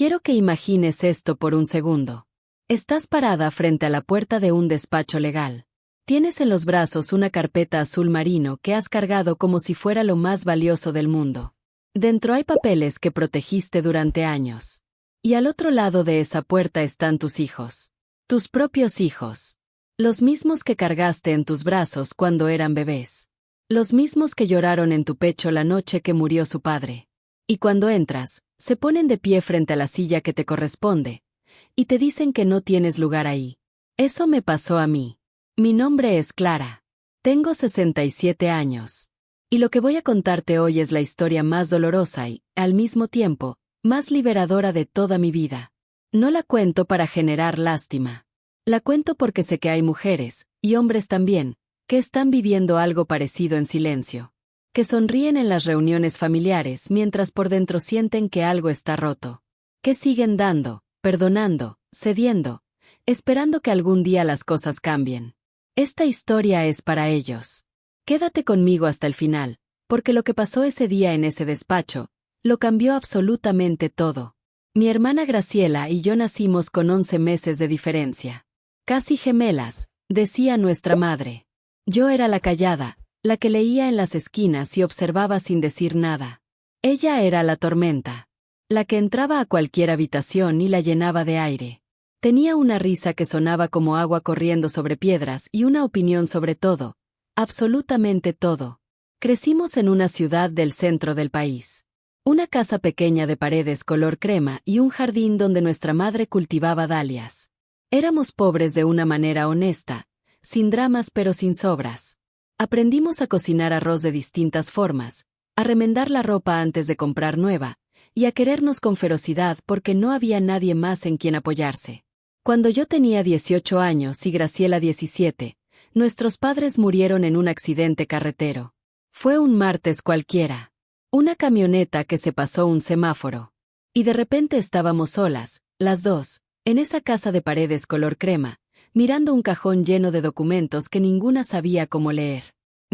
Quiero que imagines esto por un segundo. Estás parada frente a la puerta de un despacho legal. Tienes en los brazos una carpeta azul marino que has cargado como si fuera lo más valioso del mundo. Dentro hay papeles que protegiste durante años. Y al otro lado de esa puerta están tus hijos. Tus propios hijos. Los mismos que cargaste en tus brazos cuando eran bebés. Los mismos que lloraron en tu pecho la noche que murió su padre. Y cuando entras, se ponen de pie frente a la silla que te corresponde, y te dicen que no tienes lugar ahí. Eso me pasó a mí. Mi nombre es Clara. Tengo 67 años. Y lo que voy a contarte hoy es la historia más dolorosa y, al mismo tiempo, más liberadora de toda mi vida. No la cuento para generar lástima. La cuento porque sé que hay mujeres, y hombres también, que están viviendo algo parecido en silencio. Que sonríen en las reuniones familiares mientras por dentro sienten que algo está roto. Que siguen dando, perdonando, cediendo, esperando que algún día las cosas cambien. Esta historia es para ellos. Quédate conmigo hasta el final, porque lo que pasó ese día en ese despacho, lo cambió absolutamente todo. Mi hermana Graciela y yo nacimos con 11 meses de diferencia. Casi gemelas, decía nuestra madre. Yo era la callada, la que leía en las esquinas y observaba sin decir nada. Ella era la tormenta, la que entraba a cualquier habitación y la llenaba de aire. Tenía una risa que sonaba como agua corriendo sobre piedras y una opinión sobre todo, absolutamente todo. Crecimos en una ciudad del centro del país. Una casa pequeña de paredes color crema y un jardín donde nuestra madre cultivaba dalias. Éramos pobres de una manera honesta, sin dramas pero sin sobras. Aprendimos a cocinar arroz de distintas formas, a remendar la ropa antes de comprar nueva, y a querernos con ferocidad porque no había nadie más en quien apoyarse. Cuando yo tenía 18 años y Graciela 17, nuestros padres murieron en un accidente carretero. Fue un martes cualquiera. Una camioneta que se pasó un semáforo. Y de repente estábamos solas, las dos, en esa casa de paredes color crema, mirando un cajón lleno de documentos que ninguna sabía cómo leer.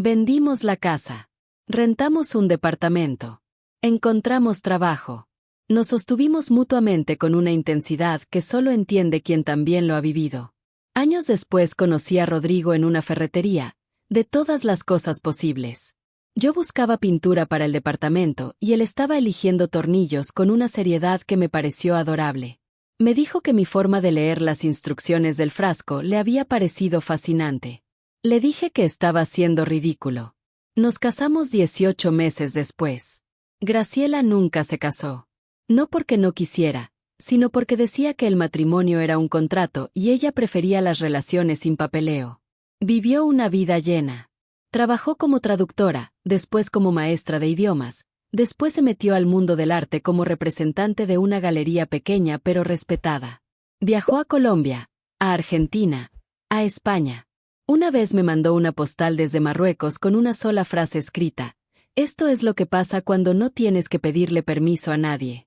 Vendimos la casa. Rentamos un departamento. Encontramos trabajo. Nos sostuvimos mutuamente con una intensidad que solo entiende quien también lo ha vivido. Años después conocí a Rodrigo en una ferretería, de todas las cosas posibles. Yo buscaba pintura para el departamento y él estaba eligiendo tornillos con una seriedad que me pareció adorable. Me dijo que mi forma de leer las instrucciones del frasco le había parecido fascinante. Le dije que estaba siendo ridículo. Nos casamos 18 meses después. Graciela nunca se casó. No porque no quisiera, sino porque decía que el matrimonio era un contrato y ella prefería las relaciones sin papeleo. Vivió una vida llena. Trabajó como traductora, después como maestra de idiomas, después se metió al mundo del arte como representante de una galería pequeña pero respetada. Viajó a Colombia, a Argentina, a España. Una vez me mandó una postal desde Marruecos con una sola frase escrita: esto es lo que pasa cuando no tienes que pedirle permiso a nadie.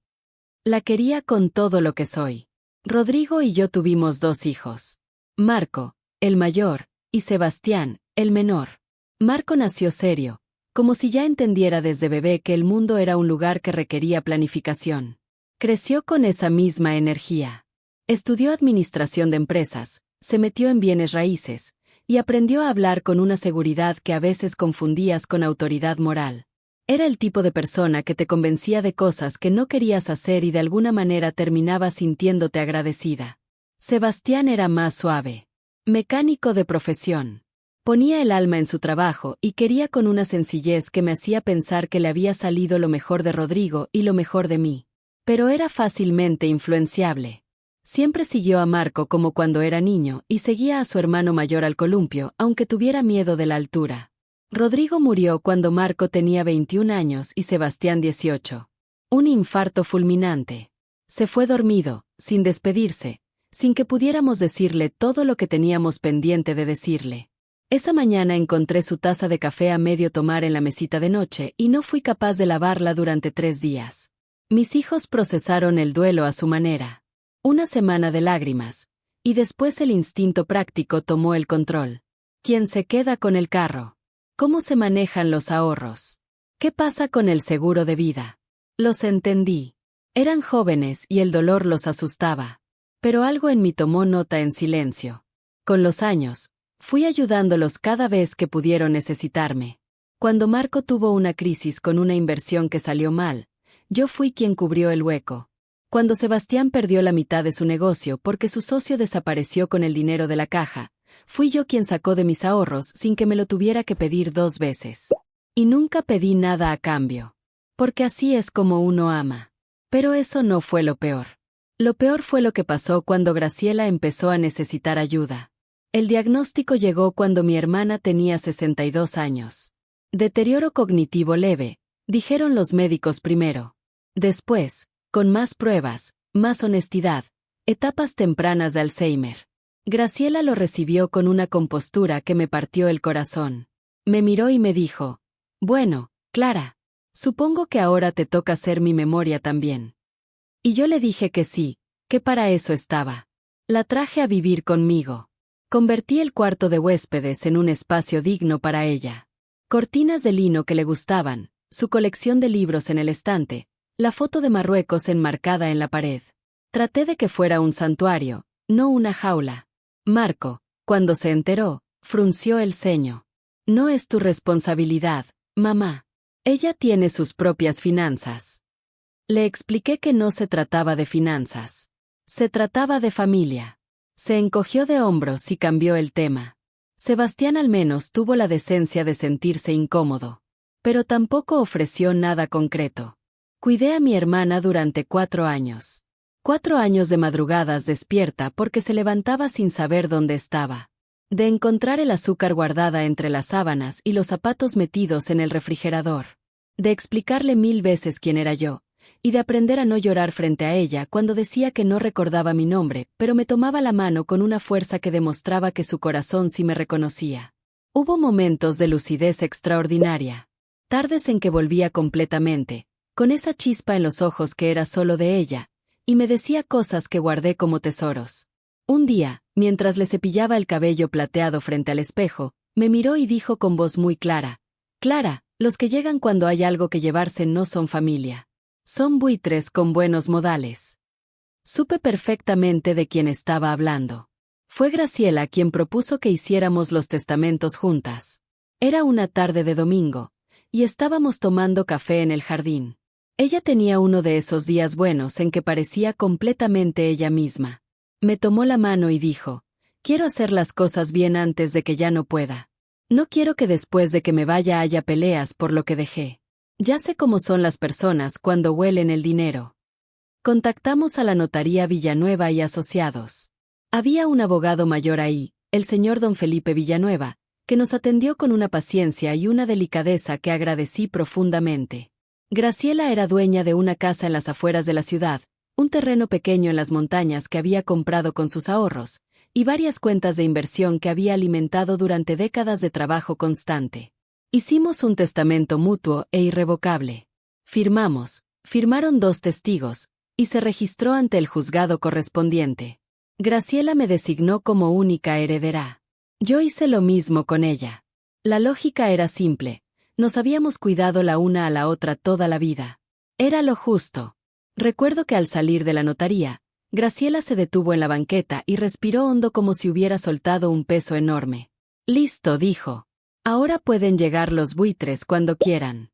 La quería con todo lo que soy. Rodrigo y yo tuvimos 2 hijos. Marco, el mayor, y Sebastián, el menor. Marco nació serio, como si ya entendiera desde bebé que el mundo era un lugar que requería planificación. Creció con esa misma energía. Estudió administración de empresas, se metió en bienes raíces, y aprendió a hablar con una seguridad que a veces confundías con autoridad moral. Era el tipo de persona que te convencía de cosas que no querías hacer y de alguna manera terminabas sintiéndote agradecida. Sebastián era más suave. Mecánico de profesión. Ponía el alma en su trabajo y quería con una sencillez que me hacía pensar que le había salido lo mejor de Rodrigo y lo mejor de mí. Pero era fácilmente influenciable. Siempre siguió a Marco como cuando era niño y seguía a su hermano mayor al columpio, aunque tuviera miedo de la altura. Rodrigo murió cuando Marco tenía 21 años y Sebastián 18. Un infarto fulminante. Se fue dormido, sin despedirse, sin que pudiéramos decirle todo lo que teníamos pendiente de decirle. Esa mañana encontré su taza de café a medio tomar en la mesita de noche y no fui capaz de lavarla durante 3 días. Mis hijos procesaron el duelo a su manera. Una semana de lágrimas. Y después el instinto práctico tomó el control. ¿Quién se queda con el carro? ¿Cómo se manejan los ahorros? ¿Qué pasa con el seguro de vida? Los entendí. Eran jóvenes y el dolor los asustaba. Pero algo en mí tomó nota en silencio. Con los años, fui ayudándolos cada vez que pudieron necesitarme. Cuando Marco tuvo una crisis con una inversión que salió mal, yo fui quien cubrió el hueco. Cuando Sebastián perdió la mitad de su negocio porque su socio desapareció con el dinero de la caja, fui yo quien sacó de mis ahorros sin que me lo tuviera que pedir 2 veces. Y nunca pedí nada a cambio. Porque así es como uno ama. Pero eso no fue lo peor. Lo peor fue lo que pasó cuando Graciela empezó a necesitar ayuda. El diagnóstico llegó cuando mi hermana tenía 62 años. Deterioro cognitivo leve, dijeron los médicos primero. Después, con más pruebas, más honestidad, etapas tempranas de Alzheimer. Graciela lo recibió con una compostura que me partió el corazón. Me miró y me dijo, bueno, Clara, supongo que ahora te toca ser mi memoria también. Y yo le dije que sí, que para eso estaba. La traje a vivir conmigo. Convertí el cuarto de huéspedes en un espacio digno para ella. Cortinas de lino que le gustaban, su colección de libros en el estante, la foto de Marruecos enmarcada en la pared. Traté de que fuera un santuario, no una jaula. Marco, cuando se enteró, frunció el ceño. No es tu responsabilidad, mamá. Ella tiene sus propias finanzas. Le expliqué que no se trataba de finanzas. Se trataba de familia. Se encogió de hombros y cambió el tema. Sebastián al menos tuvo la decencia de sentirse incómodo. Pero tampoco ofreció nada concreto. Cuidé a mi hermana durante 4 años. 4 años de madrugadas despierta porque se levantaba sin saber dónde estaba. De encontrar el azúcar guardada entre las sábanas y los zapatos metidos en el refrigerador. De explicarle 1000 veces quién era yo. Y de aprender a no llorar frente a ella cuando decía que no recordaba mi nombre, pero me tomaba la mano con una fuerza que demostraba que su corazón sí me reconocía. Hubo momentos de lucidez extraordinaria. Tardes en que volvía completamente, con esa chispa en los ojos que era solo de ella, y me decía cosas que guardé como tesoros. Un día, mientras le cepillaba el cabello plateado frente al espejo, me miró y dijo con voz muy clara, Clara, los que llegan cuando hay algo que llevarse no son familia. Son buitres con buenos modales. Supe perfectamente de quién estaba hablando. Fue Graciela quien propuso que hiciéramos los testamentos juntas. Era una tarde de domingo, y estábamos tomando café en el jardín. Ella tenía uno de esos días buenos en que parecía completamente ella misma. Me tomó la mano y dijo, quiero hacer las cosas bien antes de que ya no pueda. No quiero que después de que me vaya haya peleas por lo que dejé. Ya sé cómo son las personas cuando huelen el dinero. Contactamos a la notaría Villanueva y Asociados. Había un abogado mayor ahí, el señor don Felipe Villanueva, que nos atendió con una paciencia y una delicadeza que agradecí profundamente. Graciela era dueña de una casa en las afueras de la ciudad, un terreno pequeño en las montañas que había comprado con sus ahorros, y varias cuentas de inversión que había alimentado durante décadas de trabajo constante. Hicimos un testamento mutuo e irrevocable. Firmaron 2 testigos, y se registró ante el juzgado correspondiente. Graciela me designó como única heredera. Yo hice lo mismo con ella. La lógica era simple, nos habíamos cuidado la una a la otra toda la vida. Era lo justo. Recuerdo que al salir de la notaría, Graciela se detuvo en la banqueta y respiró hondo como si hubiera soltado un peso enorme. Listo, dijo. Ahora pueden llegar los buitres cuando quieran.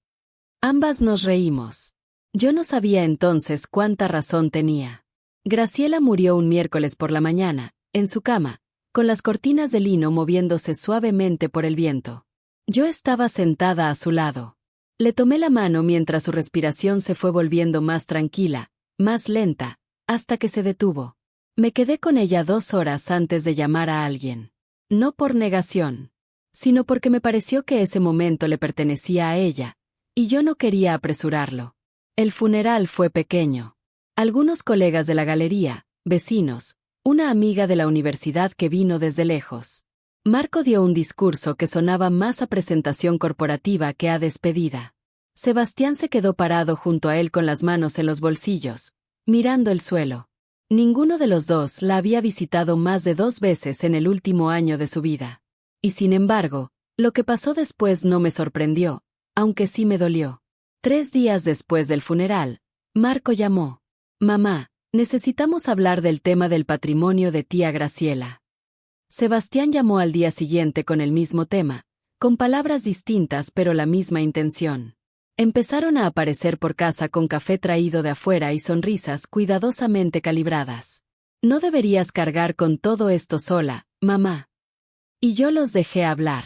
Ambas nos reímos. Yo no sabía entonces cuánta razón tenía. Graciela murió un miércoles por la mañana, en su cama, con las cortinas de lino moviéndose suavemente por el viento. Yo estaba sentada a su lado. Le tomé la mano mientras su respiración se fue volviendo más tranquila, más lenta, hasta que se detuvo. Me quedé con ella 2 horas antes de llamar a alguien. No por negación, sino porque me pareció que ese momento le pertenecía a ella, y yo no quería apresurarlo. El funeral fue pequeño. Algunos colegas de la galería, vecinos, una amiga de la universidad que vino desde lejos. Marco dio un discurso que sonaba más a presentación corporativa que a despedida. Sebastián se quedó parado junto a él con las manos en los bolsillos, mirando el suelo. Ninguno de los dos la había visitado más de 2 veces en el último año de su vida. Y sin embargo, lo que pasó después no me sorprendió, aunque sí me dolió. 3 días después del funeral, Marco llamó. Mamá, necesitamos hablar del tema del patrimonio de tía Graciela. Sebastián llamó al día siguiente con el mismo tema, con palabras distintas pero la misma intención. Empezaron a aparecer por casa con café traído de afuera y sonrisas cuidadosamente calibradas. No deberías cargar con todo esto sola, mamá. Y yo los dejé hablar.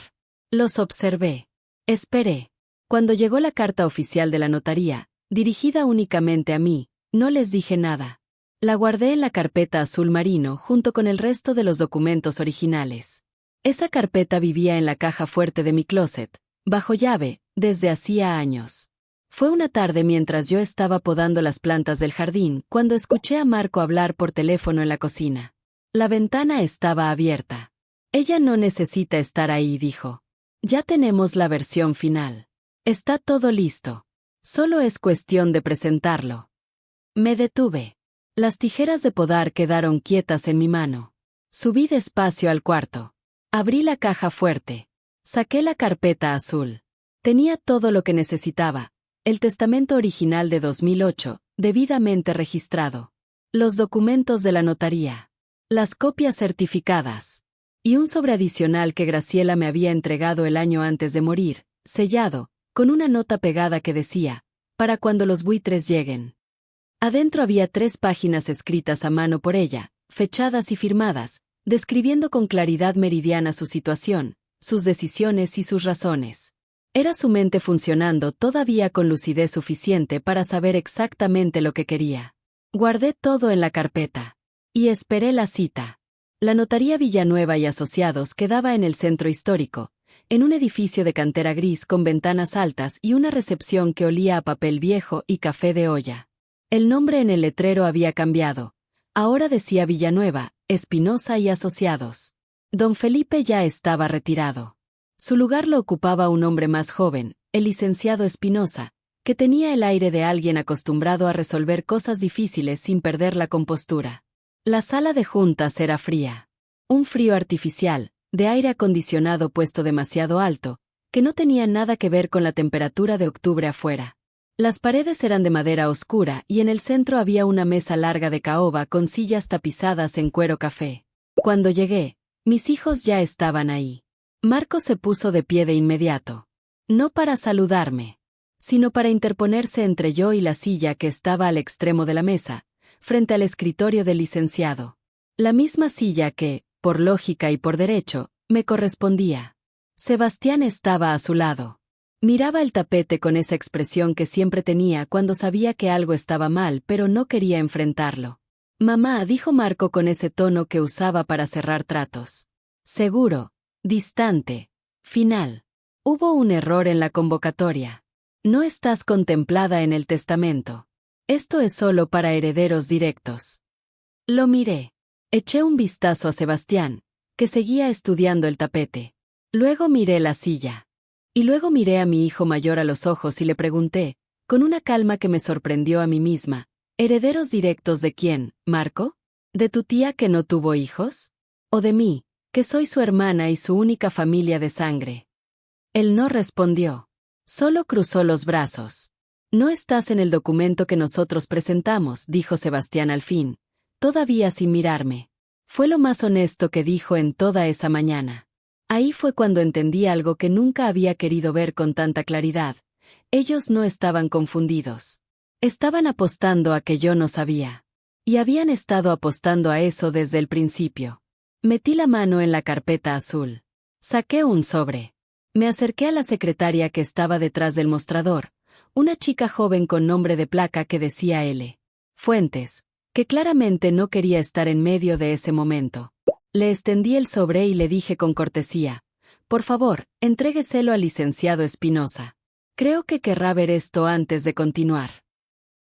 Los observé. Esperé. Cuando llegó la carta oficial de la notaría, dirigida únicamente a mí, no les dije nada. La guardé en la carpeta azul marino junto con el resto de los documentos originales. Esa carpeta vivía en la caja fuerte de mi closet, bajo llave, desde hacía años. Fue una tarde mientras yo estaba podando las plantas del jardín cuando escuché a Marco hablar por teléfono en la cocina. La ventana estaba abierta. Ella no necesita estar ahí, dijo. Ya tenemos la versión final. Está todo listo. Solo es cuestión de presentarlo. Me detuve. Las tijeras de podar quedaron quietas en mi mano. Subí despacio al cuarto. Abrí la caja fuerte. Saqué la carpeta azul. Tenía todo lo que necesitaba. El testamento original de 2008, debidamente registrado. Los documentos de la notaría. Las copias certificadas. Y un sobre adicional que Graciela me había entregado el año antes de morir, sellado, con una nota pegada que decía, para cuando los buitres lleguen. Adentro había 3 páginas escritas a mano por ella, fechadas y firmadas, describiendo con claridad meridiana su situación, sus decisiones y sus razones. Era su mente funcionando todavía con lucidez suficiente para saber exactamente lo que quería. Guardé todo en la carpeta. Y esperé la cita. La notaría Villanueva y Asociados quedaba en el centro histórico, en un edificio de cantera gris con ventanas altas y una recepción que olía a papel viejo y café de olla. El nombre en el letrero había cambiado. Ahora decía Villanueva, Espinosa y Asociados. Don Felipe ya estaba retirado. Su lugar lo ocupaba un hombre más joven, el licenciado Espinosa, que tenía el aire de alguien acostumbrado a resolver cosas difíciles sin perder la compostura. La sala de juntas era fría. Un frío artificial, de aire acondicionado puesto demasiado alto, que no tenía nada que ver con la temperatura de octubre afuera. Las paredes eran de madera oscura y en el centro había una mesa larga de caoba con sillas tapizadas en cuero café. Cuando llegué, mis hijos ya estaban ahí. Marco se puso de pie de inmediato. No para saludarme, sino para interponerse entre yo y la silla que estaba al extremo de la mesa, frente al escritorio del licenciado. La misma silla que, por lógica y por derecho, me correspondía. Sebastián estaba a su lado. Miraba el tapete con esa expresión que siempre tenía cuando sabía que algo estaba mal pero no quería enfrentarlo. Mamá, dijo Marco con ese tono que usaba para cerrar tratos. Seguro, distante, final. Hubo un error en la convocatoria. No estás contemplada en el testamento. Esto es solo para herederos directos. Lo miré. Eché un vistazo a Sebastián, que seguía estudiando el tapete. Luego miré la silla. Y luego miré a mi hijo mayor a los ojos y le pregunté, con una calma que me sorprendió a mí misma, ¿herederos directos de quién, Marco? ¿De tu tía que no tuvo hijos? ¿O de mí, que soy su hermana y su única familia de sangre? Él no respondió. Solo cruzó los brazos. No estás en el documento que nosotros presentamos, dijo Sebastián al fin, todavía sin mirarme. Fue lo más honesto que dijo en toda esa mañana. Ahí fue cuando entendí algo que nunca había querido ver con tanta claridad. Ellos no estaban confundidos. Estaban apostando a que yo no sabía. Y habían estado apostando a eso desde el principio. Metí la mano en la carpeta azul. Saqué un sobre. Me acerqué a la secretaria que estaba detrás del mostrador, una chica joven con nombre de placa que decía L. Fuentes, que claramente no quería estar en medio de ese momento. Le extendí el sobre y le dije con cortesía, por favor, entrégueselo al licenciado Espinosa. Creo que querrá ver esto antes de continuar.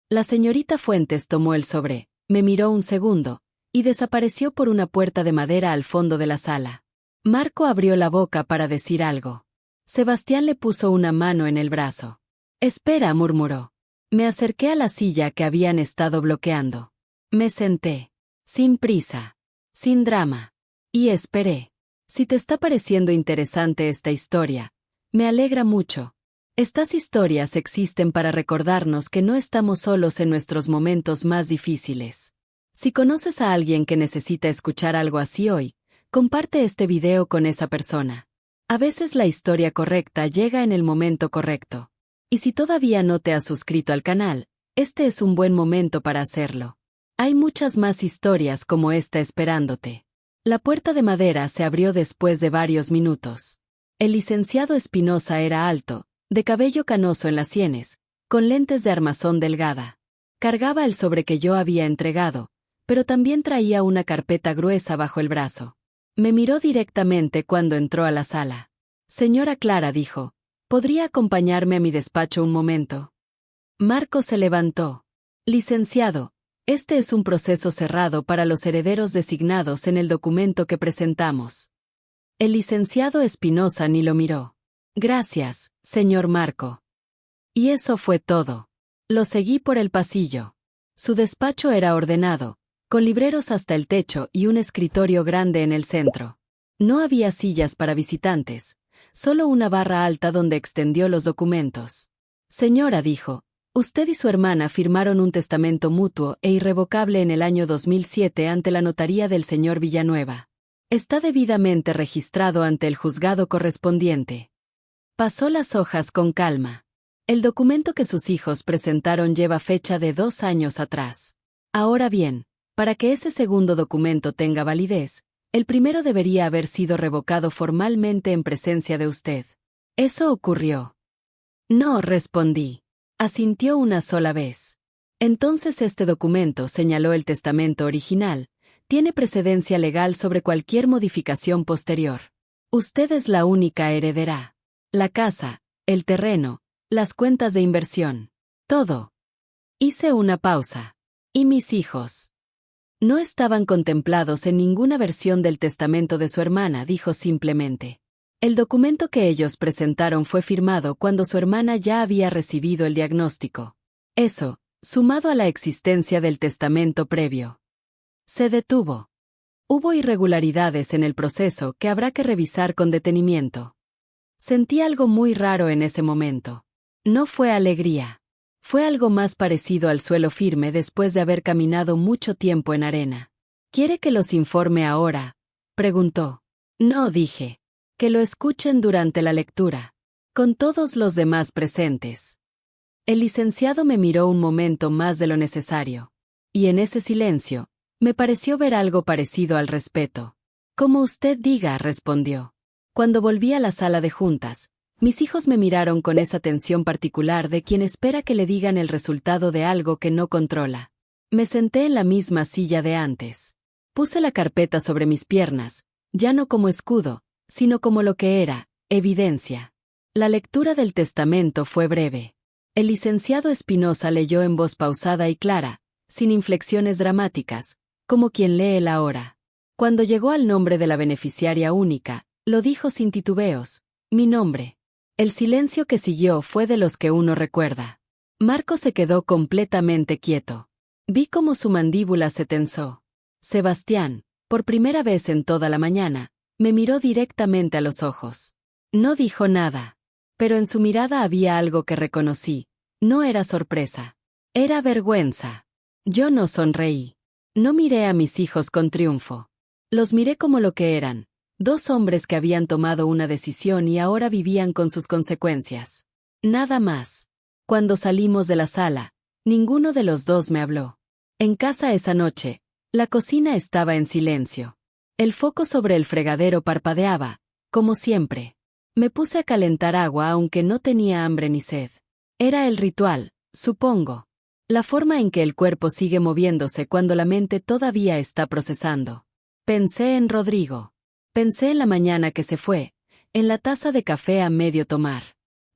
La señorita Fuentes tomó el sobre, me miró un segundo, y desapareció por una puerta de madera al fondo de la sala. Marco abrió la boca para decir algo. Sebastián le puso una mano en el brazo. Espera, murmuró. Me acerqué a la silla que habían estado bloqueando. Me senté. Sin prisa. Sin drama. Y esperé. Si te está pareciendo interesante esta historia, me alegra mucho. Estas historias existen para recordarnos que no estamos solos en nuestros momentos más difíciles. Si conoces a alguien que necesita escuchar algo así hoy, comparte este video con esa persona. A veces la historia correcta llega en el momento correcto. Y si todavía no te has suscrito al canal, este es un buen momento para hacerlo. Hay muchas más historias como esta esperándote. La puerta de madera se abrió después de varios minutos. El licenciado Espinosa era alto, de cabello canoso en las sienes, con lentes de armazón delgada. Cargaba el sobre que yo había entregado, pero también traía una carpeta gruesa bajo el brazo. Me miró directamente cuando entró a la sala. Señora Clara, dijo, ¿podría acompañarme a mi despacho un momento? Marco se levantó. Licenciado, este es un proceso cerrado para los herederos designados en el documento que presentamos. El licenciado Espinosa ni lo miró. Gracias, señor Marco. Y eso fue todo. Lo seguí por el pasillo. Su despacho era ordenado, con libreros hasta el techo y un escritorio grande en el centro. No había sillas para visitantes, solo una barra alta donde extendió los documentos. Señora, dijo, usted y su hermana firmaron un testamento mutuo e irrevocable en el año 2007 ante la notaría del señor Villanueva. Está debidamente registrado ante el juzgado correspondiente. Pasó las hojas con calma. El documento que sus hijos presentaron lleva fecha de 2 años atrás. Ahora bien, para que ese segundo documento tenga validez, el primero debería haber sido revocado formalmente en presencia de usted. ¿Eso ocurrió? No, respondí. Asintió una sola vez. Entonces este documento, señaló el testamento original, tiene precedencia legal sobre cualquier modificación posterior. Usted es la única heredera. La casa, el terreno, las cuentas de inversión. Todo. Hice una pausa. ¿Y mis hijos? No estaban contemplados en ninguna versión del testamento de su hermana, dijo simplemente. El documento que ellos presentaron fue firmado cuando su hermana ya había recibido el diagnóstico. Eso, sumado a la existencia del testamento previo. Se detuvo. Hubo irregularidades en el proceso que habrá que revisar con detenimiento. Sentí algo muy raro en ese momento. No fue alegría. Fue algo más parecido al suelo firme después de haber caminado mucho tiempo en arena. ¿Quiere que los informe ahora?, preguntó. No, dije. Que lo escuchen durante la lectura. Con todos los demás presentes. El licenciado me miró un momento más de lo necesario. Y en ese silencio, me pareció ver algo parecido al respeto. Como usted diga, respondió. Cuando volví a la sala de juntas, mis hijos me miraron con esa tensión particular de quien espera que le digan el resultado de algo que no controla. Me senté en la misma silla de antes. Puse la carpeta sobre mis piernas, ya no como escudo, sino como lo que era, evidencia. La lectura del testamento fue breve. El licenciado Espinosa leyó en voz pausada y clara, sin inflexiones dramáticas, como quien lee la hora. Cuando llegó al nombre de la beneficiaria única, lo dijo sin titubeos, mi nombre. El silencio que siguió fue de los que uno recuerda. Marco se quedó completamente quieto. Vi cómo su mandíbula se tensó. Sebastián, por primera vez en toda la mañana, me miró directamente a los ojos. No dijo nada. Pero en su mirada había algo que reconocí. No era sorpresa. Era vergüenza. Yo no sonreí. No miré a mis hijos con triunfo. Los miré como lo que eran. 2 hombres que habían tomado una decisión y ahora vivían con sus consecuencias. Nada más. Cuando salimos de la sala, ninguno de los dos me habló. En casa esa noche, la cocina estaba en silencio. El foco sobre el fregadero parpadeaba, como siempre. Me puse a calentar agua aunque no tenía hambre ni sed. Era el ritual, supongo. La forma en que el cuerpo sigue moviéndose cuando la mente todavía está procesando. Pensé en Rodrigo. Pensé en la mañana que se fue, en la taza de café a medio tomar.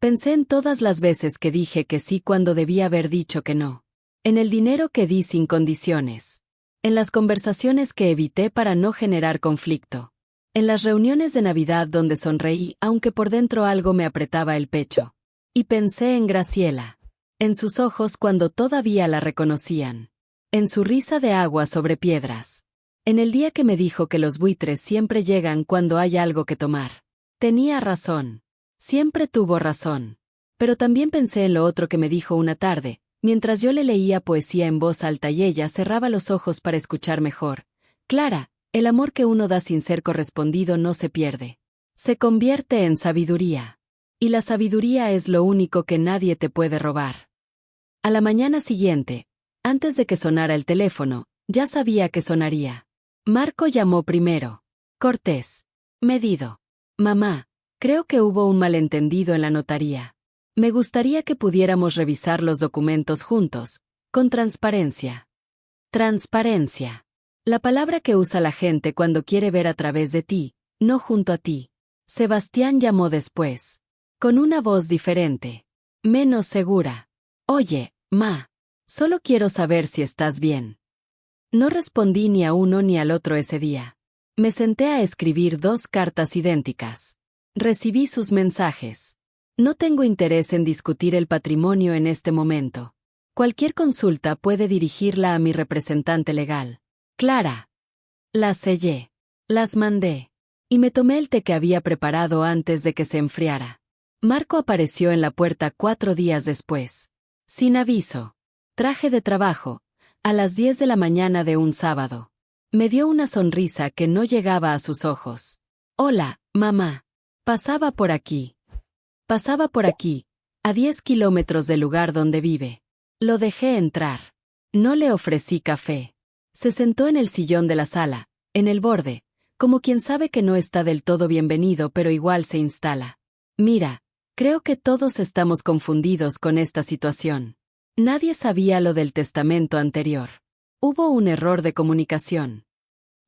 Pensé en todas las veces que dije que sí cuando debía haber dicho que no. En el dinero que di sin condiciones. En las conversaciones que evité para no generar conflicto. En las reuniones de Navidad donde sonreí aunque por dentro algo me apretaba el pecho. Y pensé en Graciela. En sus ojos cuando todavía la reconocían. En su risa de agua sobre piedras. En el día que me dijo que los buitres siempre llegan cuando hay algo que tomar. Tenía razón. Siempre tuvo razón. Pero también pensé en lo otro que me dijo una tarde, mientras yo le leía poesía en voz alta y ella cerraba los ojos para escuchar mejor. Clara, el amor que uno da sin ser correspondido no se pierde. Se convierte en sabiduría. Y la sabiduría es lo único que nadie te puede robar. A la mañana siguiente, antes de que sonara el teléfono, ya sabía que sonaría. Marco llamó primero. Cortés. Medido. Mamá, creo que hubo un malentendido en la notaría. Me gustaría que pudiéramos revisar los documentos juntos, con transparencia. Transparencia. La palabra que usa la gente cuando quiere ver a través de ti, no junto a ti. Sebastián llamó después. Con una voz diferente. Menos segura. Oye, ma. Solo quiero saber si estás bien. No respondí ni a uno ni al otro ese día. Me senté a escribir 2 cartas idénticas. Recibí sus mensajes. No tengo interés en discutir el patrimonio en este momento. Cualquier consulta puede dirigirla a mi representante legal. Clara. Las sellé. Las mandé. Y me tomé el té que había preparado antes de que se enfriara. Marco apareció en la puerta 4 días después. Sin aviso. Traje de trabajo, a las 10 de la mañana de un sábado. Me dio una sonrisa que no llegaba a sus ojos. Hola, mamá. Pasaba por aquí. Pasaba por aquí, a 10 kilómetros del lugar donde vive. Lo dejé entrar. No le ofrecí café. Se sentó en el sillón de la sala, en el borde, como quien sabe que no está del todo bienvenido pero igual se instala. Mira, creo que todos estamos confundidos con esta situación. Nadie sabía lo del testamento anterior. Hubo un error de comunicación.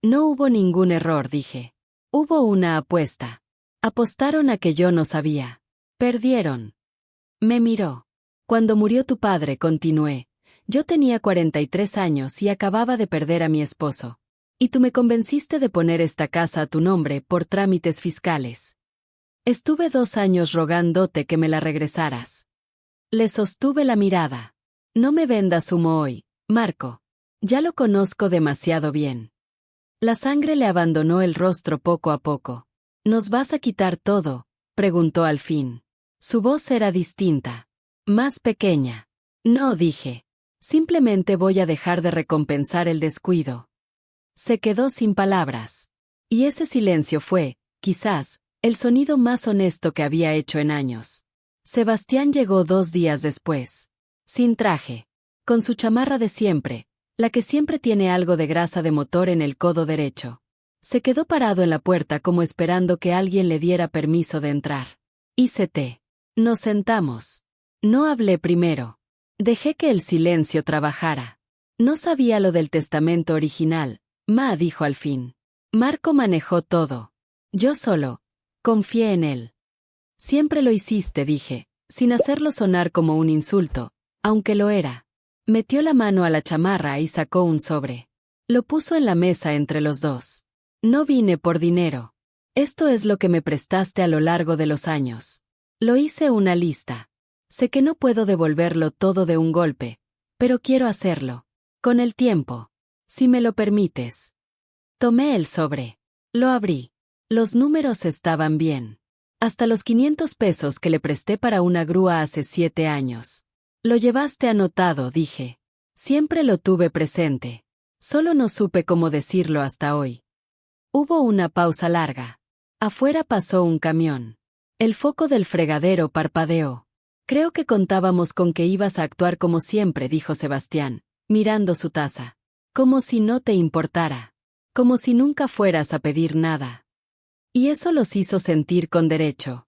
No hubo ningún error, dije. Hubo una apuesta. Apostaron a que yo no sabía. Perdieron. Me miró. Cuando murió tu padre, continué. Yo tenía 43 años y acababa de perder a mi esposo. Y tú me convenciste de poner esta casa a tu nombre por trámites fiscales. Estuve 2 años rogándote que me la regresaras. Le sostuve la mirada. No me vendas humo hoy, Marco. Ya lo conozco demasiado bien. La sangre le abandonó el rostro poco a poco. ¿Nos vas a quitar todo?, preguntó al fin. Su voz era distinta. Más pequeña. No, dije. Simplemente voy a dejar de recompensar el descuido. Se quedó sin palabras. Y ese silencio fue, quizás, el sonido más honesto que había hecho en años. Sebastián llegó 2 días después. Sin traje. Con su chamarra de siempre, la que siempre tiene algo de grasa de motor en el codo derecho. Se quedó parado en la puerta como esperando que alguien le diera permiso de entrar. Hice té. Nos sentamos. No hablé primero. Dejé que el silencio trabajara. No sabía lo del testamento original, Ma dijo al fin. Marco manejó todo. Yo solo. Confié en él. Siempre lo hiciste, dije, sin hacerlo sonar como un insulto, aunque lo era. Metió la mano a la chamarra y sacó un sobre. Lo puso en la mesa entre los dos. No vine por dinero. Esto es lo que me prestaste a lo largo de los años. Lo hice una lista. Sé que no puedo devolverlo todo de un golpe, pero quiero hacerlo. Con el tiempo. Si me lo permites. Tomé el sobre. Lo abrí. Los números estaban bien. Hasta los 500 pesos que le presté para una grúa hace 7 años. Lo llevaste anotado, dije. Siempre lo tuve presente. Solo no supe cómo decirlo hasta hoy. Hubo una pausa larga. Afuera pasó un camión. El foco del fregadero parpadeó. Creo que contábamos con que ibas a actuar como siempre, dijo Sebastián, mirando su taza. Como si no te importara. Como si nunca fueras a pedir nada. Y eso los hizo sentir con derecho.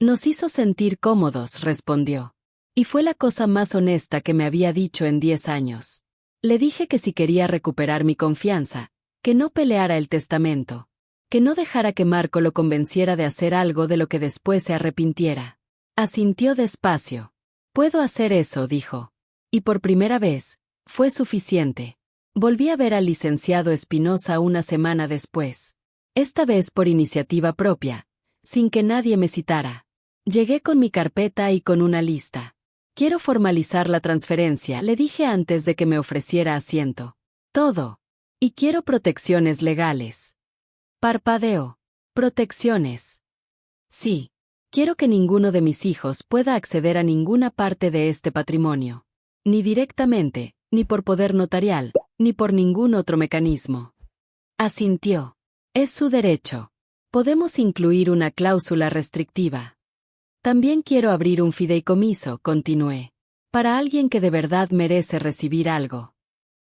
Nos hizo sentir cómodos, respondió. Y fue la cosa más honesta que me había dicho en 10 años. Le dije que si quería recuperar mi confianza, que no peleara el testamento, que no dejara que Marco lo convenciera de hacer algo de lo que después se arrepintiera. Asintió despacio. Puedo hacer eso, dijo. Y por primera vez, fue suficiente. Volví a ver al licenciado Espinosa una semana después. Esta vez por iniciativa propia, sin que nadie me citara. Llegué con mi carpeta y con una lista. Quiero formalizar la transferencia, le dije antes de que me ofreciera asiento. Todo. Y quiero protecciones legales. Parpadeó. Protecciones. Sí. Quiero que ninguno de mis hijos pueda acceder a ninguna parte de este patrimonio. Ni directamente, ni por poder notarial, ni por ningún otro mecanismo. Asintió. Es su derecho. Podemos incluir una cláusula restrictiva. También quiero abrir un fideicomiso, continué. Para alguien que de verdad merece recibir algo.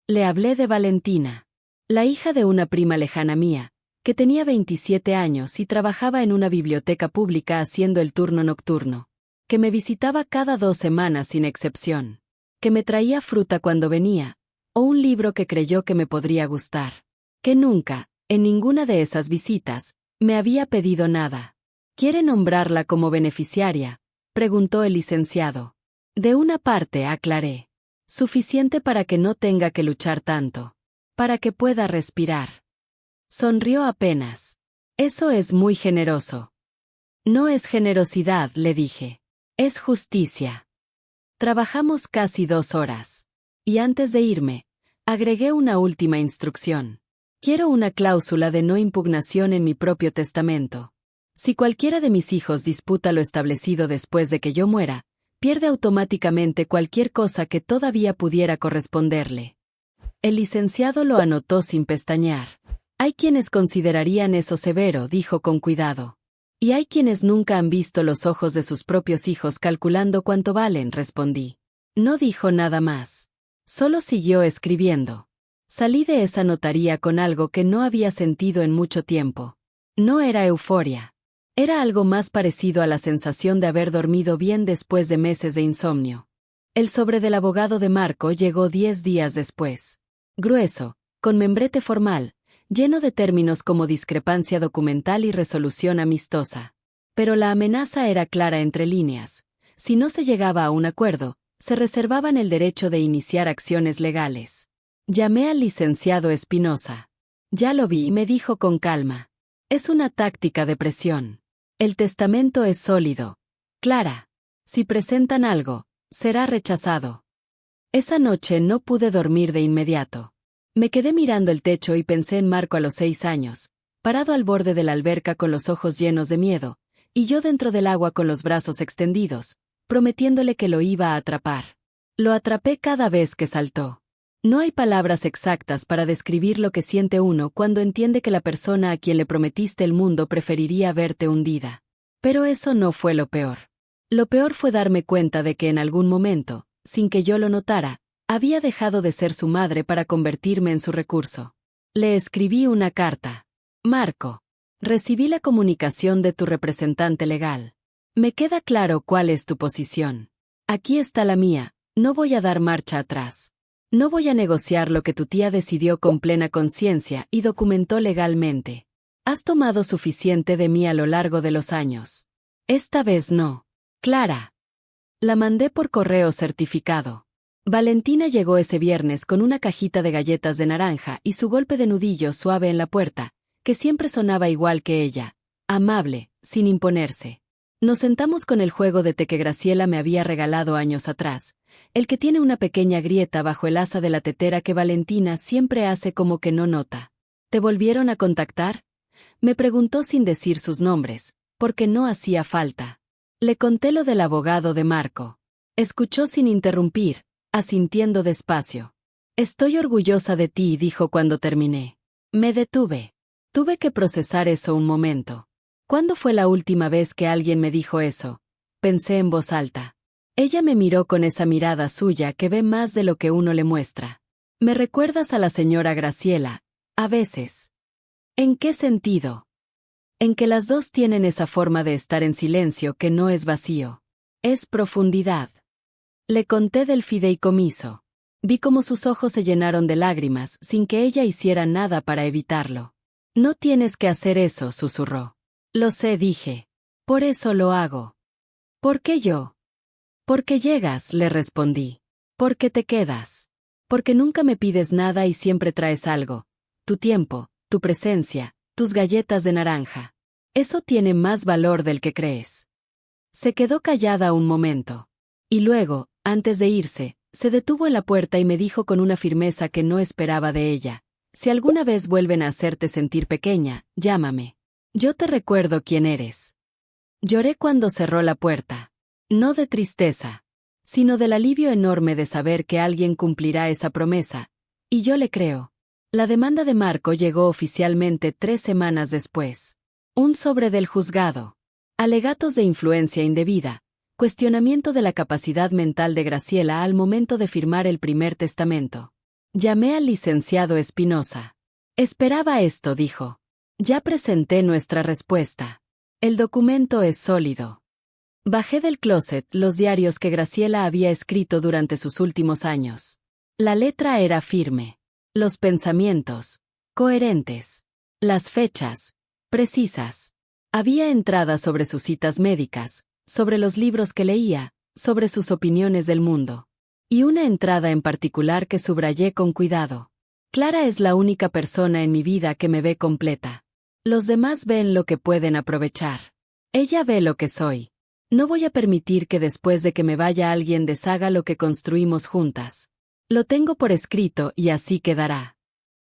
Le hablé de Valentina, la hija de una prima lejana mía, que tenía 27 años y trabajaba en una biblioteca pública haciendo el turno nocturno, que me visitaba cada 2 semanas sin excepción, que me traía fruta cuando venía, o un libro que creyó que me podría gustar, que nunca, en ninguna de esas visitas, me había pedido nada. ¿Quiere nombrarla como beneficiaria?, preguntó el licenciado. De una parte, aclaré. Suficiente para que no tenga que luchar tanto. Para que pueda respirar. Sonrió apenas. Eso es muy generoso. No es generosidad, le dije. Es justicia. Trabajamos casi 2 horas. Y antes de irme, agregué una última instrucción. Quiero una cláusula de no impugnación en mi propio testamento. Si cualquiera de mis hijos disputa lo establecido después de que yo muera, pierde automáticamente cualquier cosa que todavía pudiera corresponderle. El licenciado lo anotó sin pestañear. Hay quienes considerarían eso severo, dijo con cuidado. Y hay quienes nunca han visto los ojos de sus propios hijos calculando cuánto valen, respondí. No dijo nada más. Solo siguió escribiendo. Salí de esa notaría con algo que no había sentido en mucho tiempo. No era euforia. Era algo más parecido a la sensación de haber dormido bien después de meses de insomnio. El sobre del abogado de Marco llegó 10 días después. Grueso, con membrete formal, lleno de términos como discrepancia documental y resolución amistosa. Pero la amenaza era clara entre líneas. Si no se llegaba a un acuerdo, se reservaban el derecho de iniciar acciones legales. Llamé al licenciado Espinosa. Ya lo vi, me dijo con calma. Es una táctica de presión. El testamento es sólido. Clara. Si presentan algo, será rechazado. Esa noche no pude dormir de inmediato. Me quedé mirando el techo y pensé en Marco a los 6 años, parado al borde de la alberca con los ojos llenos de miedo, y yo dentro del agua con los brazos extendidos, prometiéndole que lo iba a atrapar. Lo atrapé cada vez que saltó. No hay palabras exactas para describir lo que siente uno cuando entiende que la persona a quien le prometiste el mundo preferiría verte hundida. Pero eso no fue lo peor. Lo peor fue darme cuenta de que en algún momento, sin que yo lo notara, había dejado de ser su madre para convertirme en su recurso. Le escribí una carta. Marco, recibí la comunicación de tu representante legal. Me queda claro cuál es tu posición. Aquí está la mía, no voy a dar marcha atrás. No voy a negociar lo que tu tía decidió con plena conciencia y documentó legalmente. Has tomado suficiente de mí a lo largo de los años. Esta vez no. Clara. La mandé por correo certificado. Valentina llegó ese viernes con una cajita de galletas de naranja y su golpe de nudillo suave en la puerta, que siempre sonaba igual que ella, amable, sin imponerse. Nos sentamos con el juego de té que Graciela me había regalado años atrás, el que tiene una pequeña grieta bajo el asa de la tetera que Valentina siempre hace como que no nota. ¿Te volvieron a contactar?, me preguntó sin decir sus nombres, porque no hacía falta. Le conté lo del abogado de Marco. Escuchó sin interrumpir, asintiendo despacio. Estoy orgullosa de ti, dijo cuando terminé. Me detuve. Tuve que procesar eso un momento. ¿Cuándo fue la última vez que alguien me dijo eso?, pensé en voz alta. Ella me miró con esa mirada suya que ve más de lo que uno le muestra. Me recuerdas a la señora Graciela, a veces. ¿En qué sentido? En que las dos tienen esa forma de estar en silencio que no es vacío. Es profundidad. Le conté del fideicomiso. Vi cómo sus ojos se llenaron de lágrimas sin que ella hiciera nada para evitarlo. No tienes que hacer eso, susurró. Lo sé, dije. Por eso lo hago. ¿Por qué yo? Porque llegas, le respondí. Porque te quedas. Porque nunca me pides nada y siempre traes algo. Tu tiempo, tu presencia, tus galletas de naranja. Eso tiene más valor del que crees. Se quedó callada un momento. Y luego, antes de irse, se detuvo en la puerta y me dijo con una firmeza que no esperaba de ella. Si alguna vez vuelven a hacerte sentir pequeña, llámame. Yo te recuerdo quién eres. Lloré cuando cerró la puerta. No de tristeza, sino del alivio enorme de saber que alguien cumplirá esa promesa, y yo le creo. La demanda de Marco llegó oficialmente 3 semanas después. Un sobre del juzgado. Alegatos de influencia indebida. Cuestionamiento de la capacidad mental de Graciela al momento de firmar el primer testamento. Llamé al licenciado Espinosa. Esperaba esto, dijo. Ya presenté nuestra respuesta. El documento es sólido. Bajé del closet los diarios que Graciela había escrito durante sus últimos años. La letra era firme. Los pensamientos, coherentes. Las fechas, precisas. Había entradas sobre sus citas médicas, sobre los libros que leía, sobre sus opiniones del mundo. Y una entrada en particular que subrayé con cuidado. Clara es la única persona en mi vida que me ve completa. Los demás ven lo que pueden aprovechar. Ella ve lo que soy. No voy a permitir que después de que me vaya alguien deshaga lo que construimos juntas. Lo tengo por escrito y así quedará.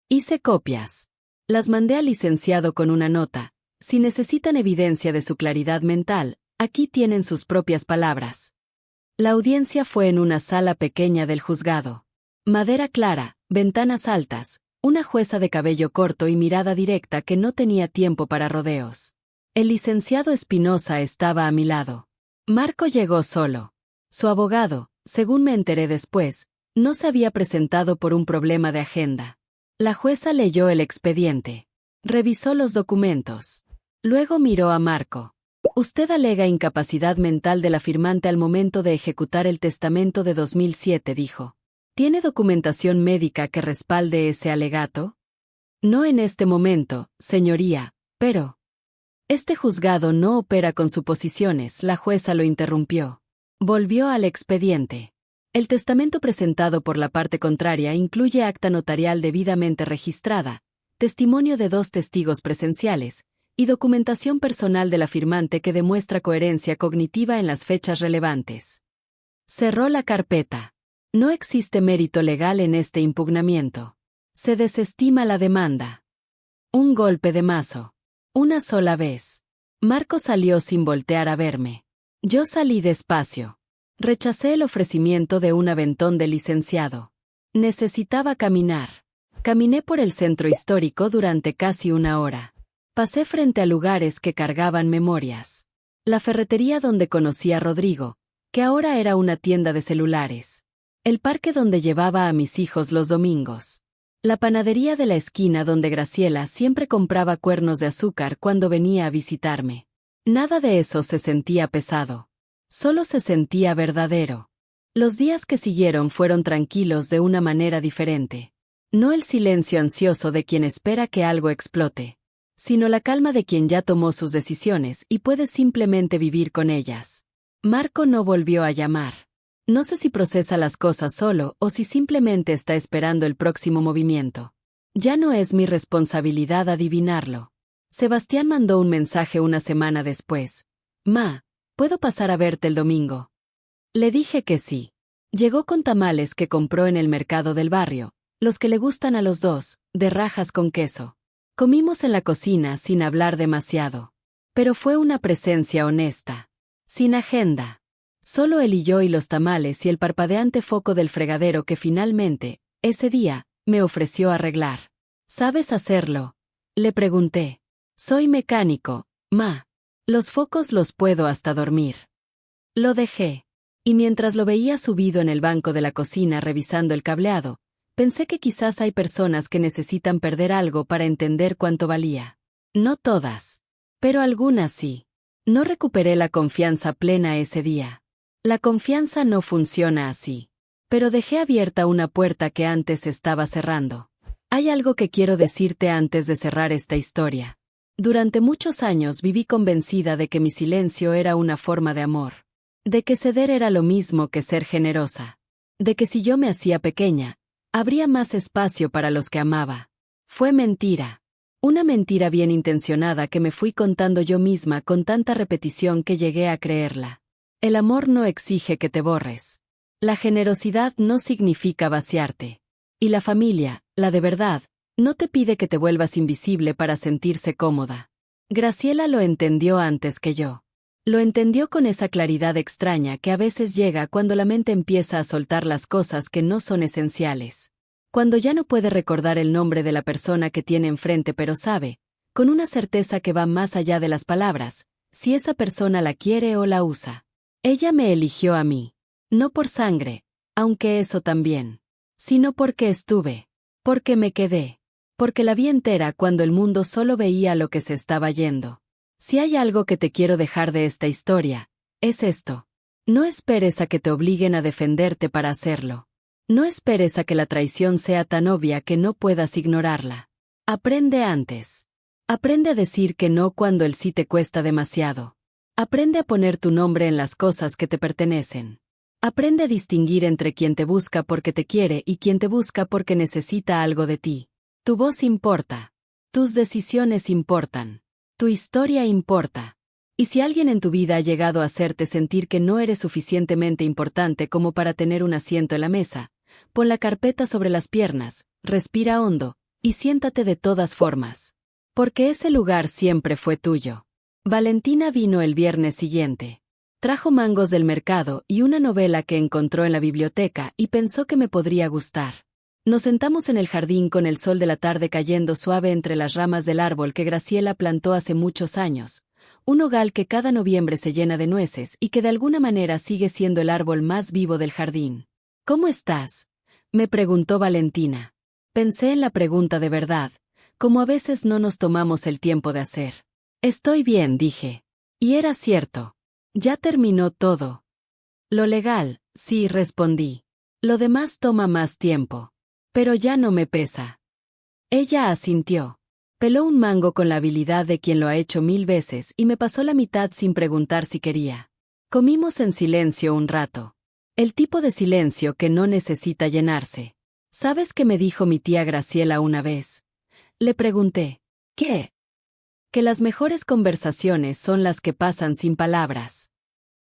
Hice copias. Las mandé al licenciado con una nota. Si necesitan evidencia de su claridad mental, aquí tienen sus propias palabras. La audiencia fue en una sala pequeña del juzgado. Madera clara, ventanas altas, una jueza de cabello corto y mirada directa que no tenía tiempo para rodeos. El licenciado Espinosa estaba a mi lado. Marco llegó solo. Su abogado, según me enteré después, no se había presentado por un problema de agenda. La jueza leyó el expediente. Revisó los documentos. Luego miró a Marco. Usted alega incapacidad mental de la firmante al momento de ejecutar el testamento de 2007, dijo. ¿Tiene documentación médica que respalde ese alegato? No en este momento, señoría, pero... Este juzgado no opera con suposiciones, la jueza lo interrumpió. Volvió al expediente. El testamento presentado por la parte contraria incluye acta notarial debidamente registrada, testimonio de 2 testigos presenciales, y documentación personal de la firmante que demuestra coherencia cognitiva en las fechas relevantes. Cerró la carpeta. No existe mérito legal en este impugnamiento. Se desestima la demanda. Un golpe de mazo. Una sola vez. Marco salió sin voltear a verme. Yo salí despacio. Rechacé el ofrecimiento de un aventón del licenciado. Necesitaba caminar. Caminé por el centro histórico durante casi 1 hora. Pasé frente a lugares que cargaban memorias. La ferretería donde conocí a Rodrigo, que ahora era una tienda de celulares. El parque donde llevaba a mis hijos los domingos. La panadería de la esquina donde Graciela siempre compraba cuernos de azúcar cuando venía a visitarme. Nada de eso se sentía pesado. Solo se sentía verdadero. Los días que siguieron fueron tranquilos de una manera diferente. No el silencio ansioso de quien espera que algo explote, sino la calma de quien ya tomó sus decisiones y puede simplemente vivir con ellas. Marco no volvió a llamar. No sé si procesa las cosas solo o si simplemente está esperando el próximo movimiento. Ya no es mi responsabilidad adivinarlo. Sebastián mandó un mensaje una semana después. Ma, ¿puedo pasar a verte el domingo? Le dije que sí. Llegó con tamales que compró en el mercado del barrio, los que le gustan a los dos, de rajas con queso. Comimos en la cocina sin hablar demasiado. Pero fue una presencia honesta. Sin agenda. Solo él y yo y los tamales y el parpadeante foco del fregadero que finalmente, ese día, me ofreció arreglar. ¿Sabes hacerlo? Le pregunté. Soy mecánico, ma. Los focos los puedo hasta dormir. Lo dejé. Y mientras lo veía subido en el banco de la cocina revisando el cableado, pensé que quizás hay personas que necesitan perder algo para entender cuánto valía. No todas. Pero algunas sí. No recuperé la confianza plena ese día. La confianza no funciona así. Pero dejé abierta una puerta que antes estaba cerrando. Hay algo que quiero decirte antes de cerrar esta historia. Durante muchos años viví convencida de que mi silencio era una forma de amor. De que ceder era lo mismo que ser generosa. De que si yo me hacía pequeña, habría más espacio para los que amaba. Fue mentira. Una mentira bien intencionada que me fui contando yo misma con tanta repetición que llegué a creerla. El amor no exige que te borres. La generosidad no significa vaciarte. Y la familia, la de verdad, no te pide que te vuelvas invisible para sentirse cómoda. Graciela lo entendió antes que yo. Lo entendió con esa claridad extraña que a veces llega cuando la mente empieza a soltar las cosas que no son esenciales. Cuando ya no puede recordar el nombre de la persona que tiene enfrente pero sabe, con una certeza que va más allá de las palabras, si esa persona la quiere o la usa. Ella me eligió a mí. No por sangre, aunque eso también. Sino porque estuve. Porque me quedé. Porque la vi entera cuando el mundo solo veía lo que se estaba yendo. Si hay algo que te quiero dejar de esta historia, es esto. No esperes a que te obliguen a defenderte para hacerlo. No esperes a que la traición sea tan obvia que no puedas ignorarla. Aprende antes. Aprende a decir que no cuando el sí te cuesta demasiado. Aprende a poner tu nombre en las cosas que te pertenecen. Aprende a distinguir entre quien te busca porque te quiere y quien te busca porque necesita algo de ti. Tu voz importa. Tus decisiones importan. Tu historia importa. Y si alguien en tu vida ha llegado a hacerte sentir que no eres suficientemente importante como para tener un asiento en la mesa, pon la carpeta sobre las piernas, respira hondo, y siéntate de todas formas. Porque ese lugar siempre fue tuyo. Valentina vino el viernes siguiente. Trajo mangos del mercado y una novela que encontró en la biblioteca y pensó que me podría gustar. Nos sentamos en el jardín con el sol de la tarde cayendo suave entre las ramas del árbol que Graciela plantó hace muchos años, un nogal que cada noviembre se llena de nueces y que de alguna manera sigue siendo el árbol más vivo del jardín. ¿Cómo estás?, me preguntó Valentina. Pensé en la pregunta de verdad, como a veces no nos tomamos el tiempo de hacer. Estoy bien, dije. Y era cierto. Ya terminó todo. Lo legal, sí, respondí. Lo demás toma más tiempo. Pero ya no me pesa. Ella asintió. Peló un mango con la habilidad de quien lo ha hecho 1000 veces y me pasó la mitad sin preguntar si quería. Comimos en silencio un rato. El tipo de silencio que no necesita llenarse. ¿Sabes qué me dijo mi tía Graciela una vez? Le pregunté. ¿Qué? Que las mejores conversaciones son las que pasan sin palabras.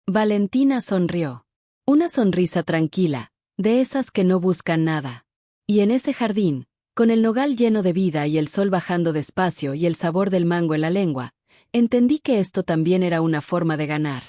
Valentina sonrió. Una sonrisa tranquila, de esas que no buscan nada. Y en ese jardín, con el nogal lleno de vida y el sol bajando despacio y el sabor del mango en la lengua, entendí que esto también era una forma de ganar.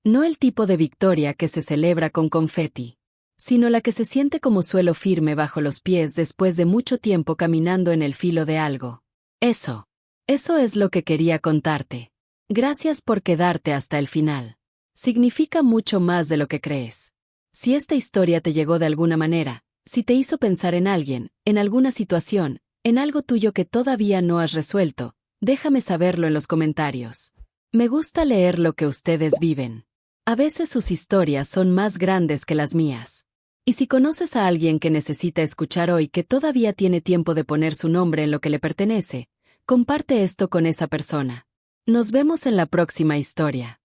No el tipo de victoria que se celebra con confeti, sino la que se siente como suelo firme bajo los pies después de mucho tiempo caminando en el filo de algo. Eso es lo que quería contarte. Gracias por quedarte hasta el final. Significa mucho más de lo que crees. Si esta historia te llegó de alguna manera, si te hizo pensar en alguien, en alguna situación, en algo tuyo que todavía no has resuelto, déjame saberlo en los comentarios. Me gusta leer lo que ustedes viven. A veces sus historias son más grandes que las mías. Y si conoces a alguien que necesita escuchar hoy que todavía tiene tiempo de poner su nombre en lo que le pertenece, comparte esto con esa persona. Nos vemos en la próxima historia.